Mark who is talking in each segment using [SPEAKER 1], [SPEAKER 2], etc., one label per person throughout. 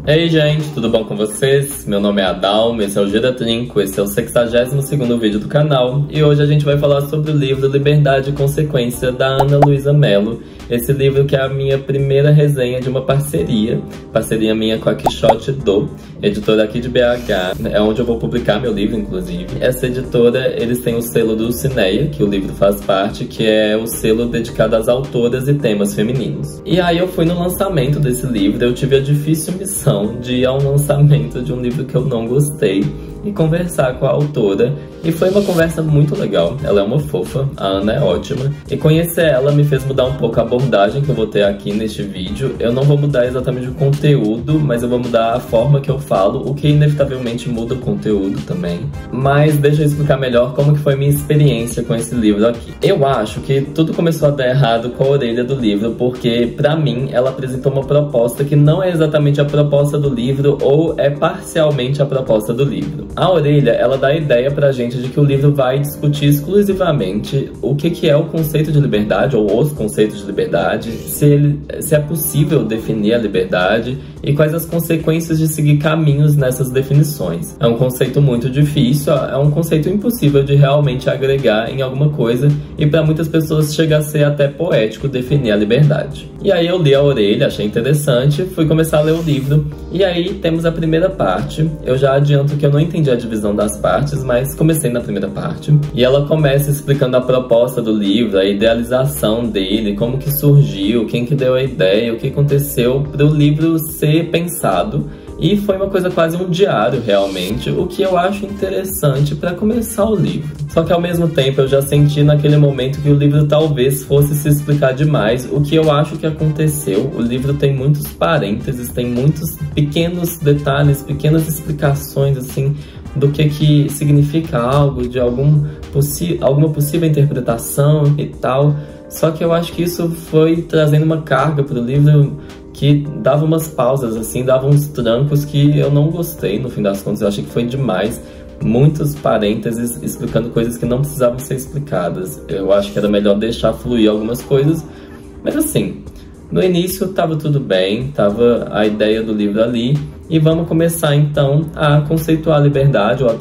[SPEAKER 1] Ei gente, tudo bom com vocês? Meu nome é Adalmo, esse é o Gira Trinco, esse é o 62º vídeo do canal e hoje a gente vai falar sobre o livro Liberdade e Consequência, da Ana Luísa Mello. Esse livro que é a minha primeira resenha de uma parceria minha com a Quixote Do, editora aqui de BH, é onde eu vou publicar meu livro, inclusive. Essa editora, eles têm o selo do Cineia, que o livro faz parte, que é o selo dedicado às autoras e temas femininos. E aí eu fui no lançamento desse livro, eu tive a difícil missão de ir ao lançamento de um livro que eu não gostei e conversar com a autora, e foi uma conversa muito legal. Ela é uma fofa, a Ana é ótima, e conhecer ela me fez mudar um pouco a abordagem que eu vou ter aqui neste vídeo. Eu não vou mudar exatamente o conteúdo, mas eu vou mudar a forma que eu falo, o que inevitavelmente muda o conteúdo também. Mas deixa eu explicar melhor como que foi minha experiência com esse livro aqui. Eu acho que tudo começou a dar errado com a orelha do livro, porque pra mim ela apresentou uma proposta que não é exatamente a proposta do livro, ou é parcialmente a proposta do livro. A orelha, ela dá a ideia pra gente de que o livro vai discutir exclusivamente o que é o conceito de liberdade, ou os conceitos de liberdade, se é possível definir a liberdade e quais as consequências de seguir caminhos nessas definições. É um conceito muito difícil, é um conceito impossível de realmente agregar em alguma coisa, e para muitas pessoas chega a ser até poético definir a liberdade. E aí eu li a orelha, achei interessante, fui começar a ler o livro, e aí temos a primeira parte. Eu já adianto que eu não entendi a divisão das partes, mas comecei na primeira parte. E ela começa explicando a proposta do livro, a idealização dele, como que surgiu, quem que deu a ideia, o que aconteceu para o livro ser pensado. E foi uma coisa quase um diário, realmente, o que eu acho interessante para começar o livro. Só que ao mesmo tempo eu já senti naquele momento que o livro talvez fosse se explicar demais, o que eu acho que aconteceu. O livro tem muitos parênteses, tem muitos pequenos detalhes, pequenas explicações, assim, do que significa algo, de alguma possível interpretação e tal. Só que eu acho que isso foi trazendo uma carga para o livro que dava umas pausas, assim, dava uns trancos que eu não gostei, no fim das contas. Eu achei que foi demais. Muitos parênteses explicando coisas que não precisavam ser explicadas. Eu acho que era melhor deixar fluir algumas coisas. Mas assim, no início tava tudo bem, tava a ideia do livro ali. E vamos começar então a conceituar a liberdade, ou a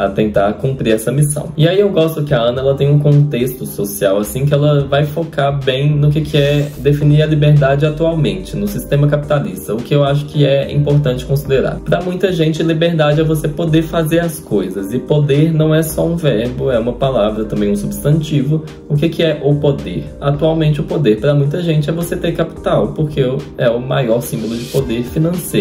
[SPEAKER 1] tentar cumprir essa missão. E aí eu gosto que a Ana, ela tem um contexto social, assim, que ela vai focar bem no que é definir a liberdade atualmente, no sistema capitalista, o que eu acho que é importante considerar. Para muita gente, liberdade é você poder fazer as coisas, e poder não é só um verbo, é uma palavra, também um substantivo. O que é o poder? Atualmente o poder, para muita gente, é você ter capital, porque é o maior símbolo de poder financeiro,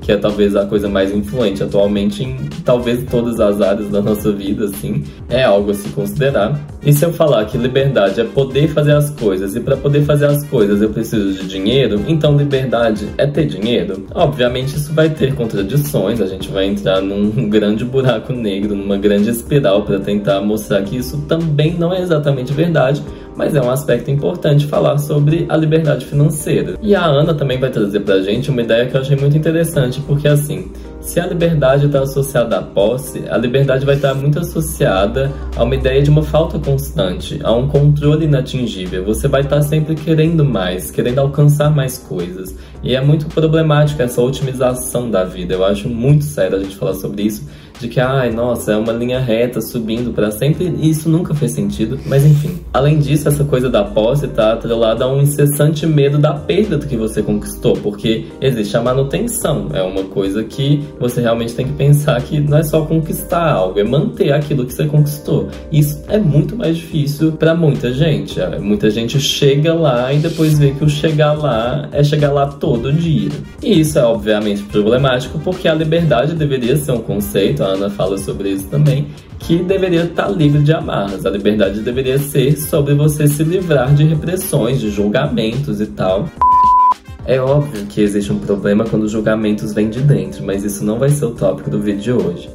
[SPEAKER 1] que é talvez a coisa mais influente atualmente em talvez todas as áreas da nossa vida, assim, é algo a se considerar. E se eu falar que liberdade é poder fazer as coisas, e para poder fazer as coisas eu preciso de dinheiro, então liberdade é ter dinheiro? Obviamente isso vai ter contradições, a gente vai entrar num grande buraco negro, numa grande espiral para tentar mostrar que isso também não é exatamente verdade, mas é um aspecto importante falar sobre a liberdade financeira. E a Ana também vai trazer pra gente uma ideia que eu achei muito interessante, porque assim, se a liberdade está associada à posse, a liberdade vai estar muito associada a uma ideia de uma falta constante, a um controle inatingível. Você vai estar sempre querendo mais, querendo alcançar mais coisas. E é muito problemática essa otimização da vida. Eu acho muito sério a gente falar sobre isso, de que, ai, nossa, é uma linha reta subindo para sempre, e isso nunca fez sentido. Mas enfim, além disso, essa coisa da posse tá atrelada a um incessante medo da perda do que você conquistou, porque existe a manutenção, é uma coisa que você realmente tem que pensar que não é só conquistar algo, é manter aquilo que você conquistou. Isso é muito mais difícil para muita gente. Muita gente chega lá e depois vê que o chegar lá é chegar lá todo dia. E isso é obviamente problemático, porque a liberdade deveria ser um conceito, a Ana fala sobre isso também, que deveria estar livre de amarras. A liberdade deveria ser sobre você se livrar de repressões, de julgamentos e tal. É óbvio que existe um problema quando os julgamentos vêm de dentro, mas isso não vai ser o tópico do vídeo de hoje.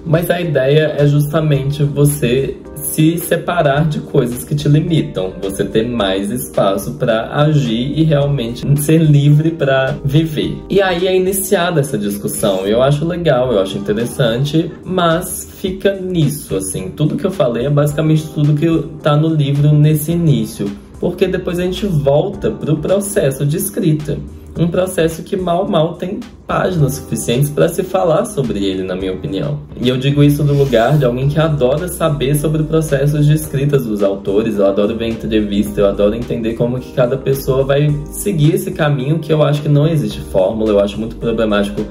[SPEAKER 1] Mas a ideia é justamente você se separar de coisas que te limitam, você ter mais espaço para agir e realmente ser livre para viver. E aí é iniciada essa discussão. Eu acho legal, eu acho interessante, mas fica nisso, assim. Tudo que eu falei é basicamente tudo que tá no livro nesse início, porque depois a gente volta pro processo de escrita. um processo que mal tem páginas suficientes para se falar sobre ele, na minha opinião. E eu digo isso do lugar de alguém que adora saber sobre processos de escritas dos autores, eu adoro ver entrevista, eu adoro entender como que cada pessoa vai seguir esse caminho, que eu acho que não existe fórmula. Eu acho muito problemático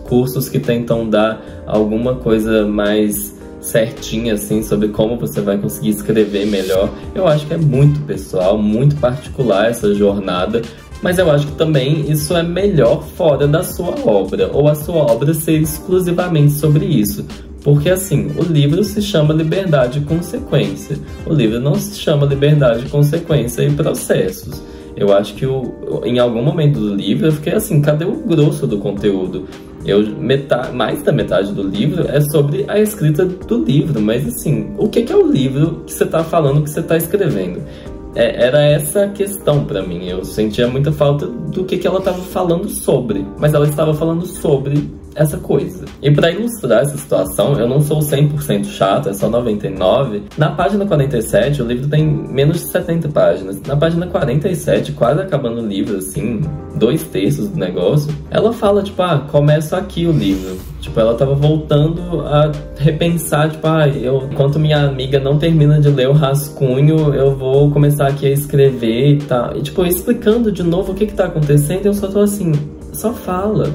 [SPEAKER 1] cursos que tentam dar alguma coisa mais certinha, assim, sobre como você vai conseguir escrever melhor. Eu acho que é muito pessoal, muito particular essa jornada, mas eu acho que também isso é melhor fora da sua obra, ou a sua obra ser exclusivamente sobre isso. Porque, assim, o livro se chama Liberdade e Consequência. O livro não se chama Liberdade, Consequência e Processos. Eu acho que em algum momento do livro eu fiquei assim, cadê o grosso do conteúdo? Mais da metade do livro é sobre a escrita do livro, mas assim, o que é o livro que você está falando, que você está escrevendo? Era essa a questão pra mim. Eu sentia muita falta do que ela estava falando sobre, mas ela estava falando sobre essa coisa. E para ilustrar essa situação, eu não sou 100% chato, é só 99. Na página 47, o livro tem menos de 70 páginas. Na página 47, quase acabando o livro, assim, 2/3 do negócio, ela fala, tipo, começa aqui o livro. Tipo, ela tava voltando a repensar, tipo, enquanto minha amiga não termina de ler o rascunho, eu vou começar aqui a escrever e tal. E, tipo, explicando de novo o que tá acontecendo, eu só tô assim, só fala.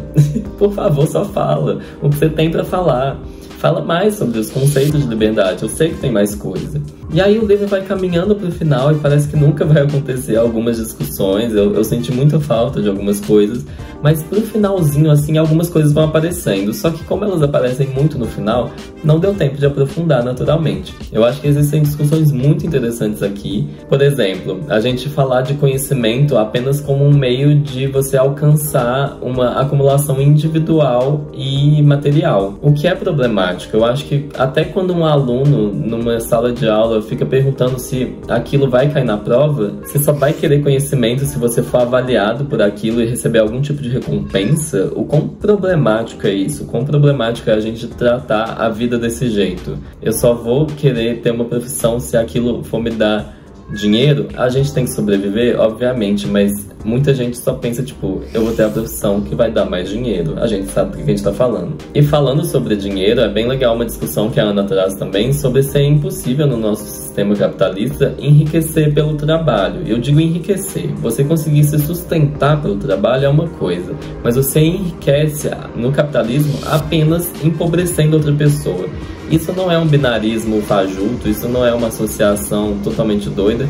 [SPEAKER 1] Por favor, só fala o que você tem pra falar. Fala mais sobre os conceitos de liberdade, eu sei que tem mais coisa. E aí o livro vai caminhando pro final e parece que nunca vai acontecer algumas discussões, eu senti muita falta de algumas coisas, mas pro finalzinho, assim, algumas coisas vão aparecendo, só que como elas aparecem muito no final, não deu tempo de aprofundar naturalmente. Eu acho que existem discussões muito interessantes aqui, por exemplo, a gente falar de conhecimento apenas como um meio de você alcançar uma acumulação individual e material, o que é problemático. Eu acho que até quando um aluno, numa sala de aula, fica perguntando se aquilo vai cair na prova, você só vai querer conhecimento se você for avaliado por aquilo e receber algum tipo de recompensa, o quão problemático é isso? O quão problemático é a gente tratar a vida desse jeito? Eu só vou querer ter uma profissão se aquilo for me dar dinheiro. A gente tem que sobreviver, obviamente, mas muita gente só pensa, tipo, eu vou ter a profissão que vai dar mais dinheiro. A gente sabe do que a gente tá falando. E falando sobre dinheiro, é bem legal uma discussão que a Ana traz também sobre ser impossível no nosso sistema capitalista enriquecer pelo trabalho. Eu digo enriquecer. Você conseguir se sustentar pelo trabalho é uma coisa, mas você enriquece no capitalismo apenas empobrecendo outra pessoa. Isso não é um binarismo fajuto, isso não é uma associação totalmente doida.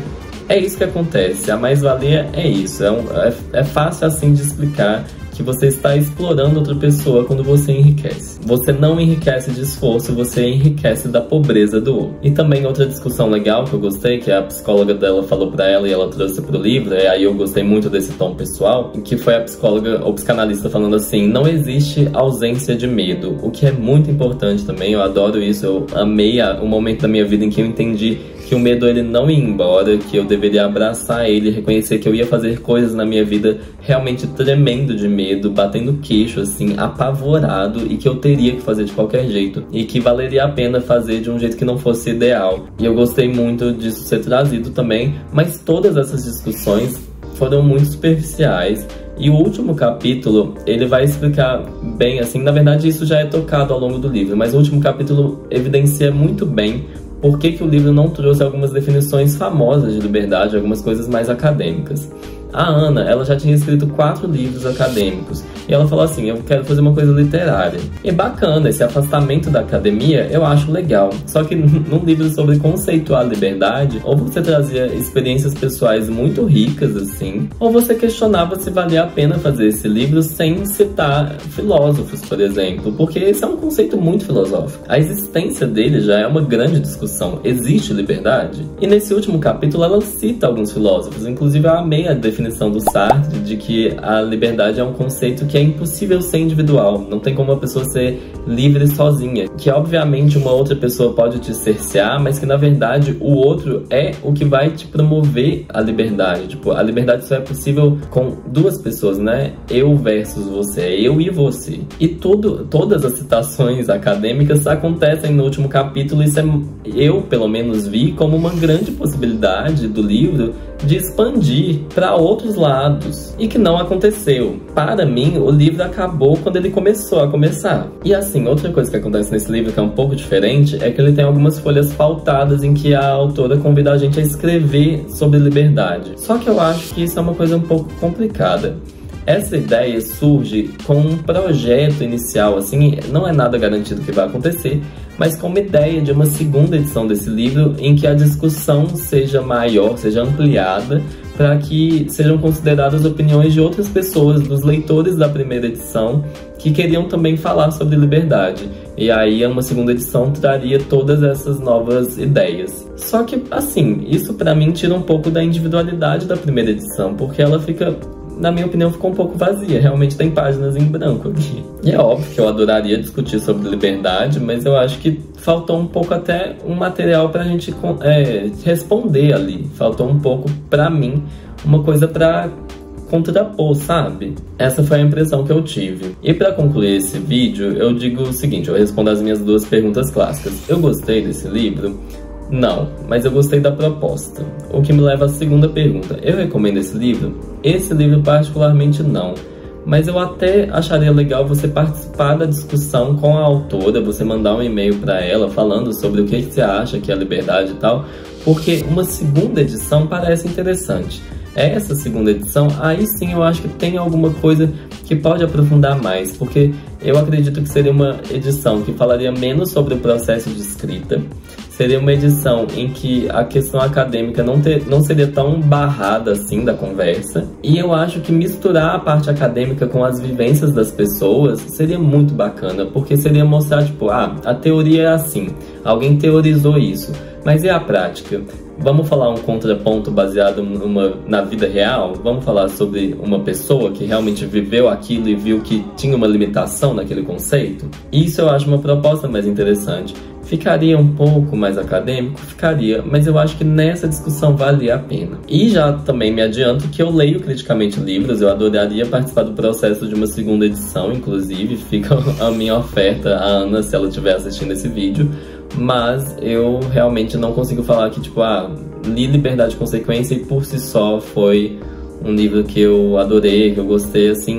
[SPEAKER 1] É isso que acontece, a mais-valia é isso, é fácil assim de explicar que você está explorando outra pessoa quando você enriquece. Você não enriquece de esforço, você enriquece da pobreza do outro. E também outra discussão legal que eu gostei, que a psicóloga dela falou pra ela e ela trouxe pro livro, e aí eu gostei muito desse tom pessoal, que foi a psicóloga ou psicanalista falando assim, não existe ausência de medo, o que é muito importante também, eu adoro isso, eu amei o momento da minha vida em que eu entendi que o medo ele não ia embora, que eu deveria abraçar ele, reconhecer que eu ia fazer coisas na minha vida realmente tremendo de medo, batendo queixo, assim, apavorado, e que eu teria que fazer de qualquer jeito, e que valeria a pena fazer de um jeito que não fosse ideal. E eu gostei muito disso ser trazido também, mas todas essas discussões foram muito superficiais. E o último capítulo, ele vai explicar bem, assim, na verdade isso já é tocado ao longo do livro, mas o último capítulo evidencia muito bem por que o livro não trouxe algumas definições famosas de liberdade, algumas coisas mais acadêmicas. A Ana, ela já tinha escrito 4 livros acadêmicos, e ela falou assim, eu quero fazer uma coisa literária. E bacana, esse afastamento da academia, eu acho legal. Só que num livro sobre conceituar liberdade, ou você trazia experiências pessoais muito ricas, assim, ou você questionava se valia a pena fazer esse livro sem citar filósofos, por exemplo, porque esse é um conceito muito filosófico. A existência dele já é uma grande discussão. Existe liberdade? E nesse último capítulo ela cita alguns filósofos, inclusive eu amei a definição do Sartre de que a liberdade é um conceito que é impossível ser individual, não tem como uma pessoa ser livre sozinha, que obviamente uma outra pessoa pode te cercear, mas que na verdade o outro é o que vai te promover a liberdade. Tipo, a liberdade só é possível com 2 pessoas, né? Eu versus você, é eu e você. E todas as citações acadêmicas acontecem no último capítulo, isso eu pelo menos vi como uma grande possibilidade do livro de expandir para outros lados, e que não aconteceu. Para mim, o livro acabou quando ele começou a começar. E assim, outra coisa que acontece nesse livro que é um pouco diferente é que ele tem algumas folhas pautadas em que a autora convida a gente a escrever sobre liberdade. Só que eu acho que isso é uma coisa um pouco complicada. Essa ideia surge com um projeto inicial, assim, não é nada garantido que vai acontecer, mas com uma ideia de uma segunda edição desse livro em que a discussão seja maior, seja ampliada, para que sejam consideradas opiniões de outras pessoas, dos leitores da primeira edição, que queriam também falar sobre liberdade. E aí uma segunda edição traria todas essas novas ideias. Só que, assim, isso pra mim tira um pouco da individualidade da primeira edição, porque ela fica... na minha opinião, ficou um pouco vazia. Realmente tem páginas em branco aqui. E é óbvio que eu adoraria discutir sobre liberdade, mas eu acho que faltou um pouco até um material pra gente responder ali. Faltou um pouco, pra mim, uma coisa pra contrapor, sabe? Essa foi a impressão que eu tive. E pra concluir esse vídeo, eu digo o seguinte, eu respondo as minhas duas perguntas clássicas. Eu gostei desse livro? Não, mas eu gostei da proposta. O que me leva à segunda pergunta. Eu recomendo esse livro? Esse livro particularmente não. Mas eu até acharia legal você participar da discussão com a autora, você mandar um e-mail para ela falando sobre o que você acha que é a liberdade e tal, porque uma segunda edição parece interessante. Essa segunda edição, aí sim eu acho que tem alguma coisa que pode aprofundar mais, porque eu acredito que seria uma edição que falaria menos sobre o processo de escrita, seria uma edição em que a questão acadêmica não seria tão barrada assim da conversa, e eu acho que misturar a parte acadêmica com as vivências das pessoas seria muito bacana, porque seria mostrar, tipo, a teoria é assim, alguém teorizou isso, mas e a prática? Vamos falar um contraponto baseado na vida real? Vamos falar sobre uma pessoa que realmente viveu aquilo e viu que tinha uma limitação naquele conceito? Isso eu acho uma proposta mais interessante. Ficaria um pouco mais acadêmico? Ficaria, mas eu acho que nessa discussão valia a pena. E já também me adianto que eu leio criticamente livros, eu adoraria participar do processo de uma segunda edição, inclusive, fica a minha oferta à Ana se ela estiver assistindo esse vídeo, mas eu realmente não consigo falar que, tipo, li Liberdade e Consequência e por si só foi um livro que eu adorei, que eu gostei, assim.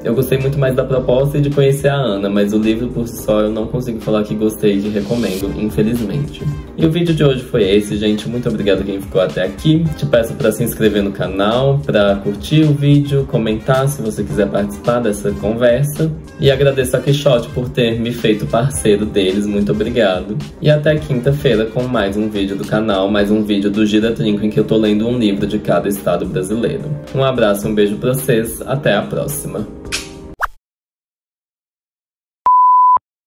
[SPEAKER 1] Eu gostei muito mais da proposta e de conhecer a Ana, mas o livro por si só eu não consigo falar que gostei e que recomendo, infelizmente. E o vídeo de hoje foi esse, gente. Muito obrigado a quem ficou até aqui. Te peço para se inscrever no canal, para curtir o vídeo, comentar se você quiser participar dessa conversa. E agradeço a Quixote por ter me feito parceiro deles, muito obrigado. E até quinta-feira com mais um vídeo do canal, mais um vídeo do Gira Trinco em que eu tô lendo um livro de cada estado brasileiro. Um abraço, um beijo pra vocês, até a próxima.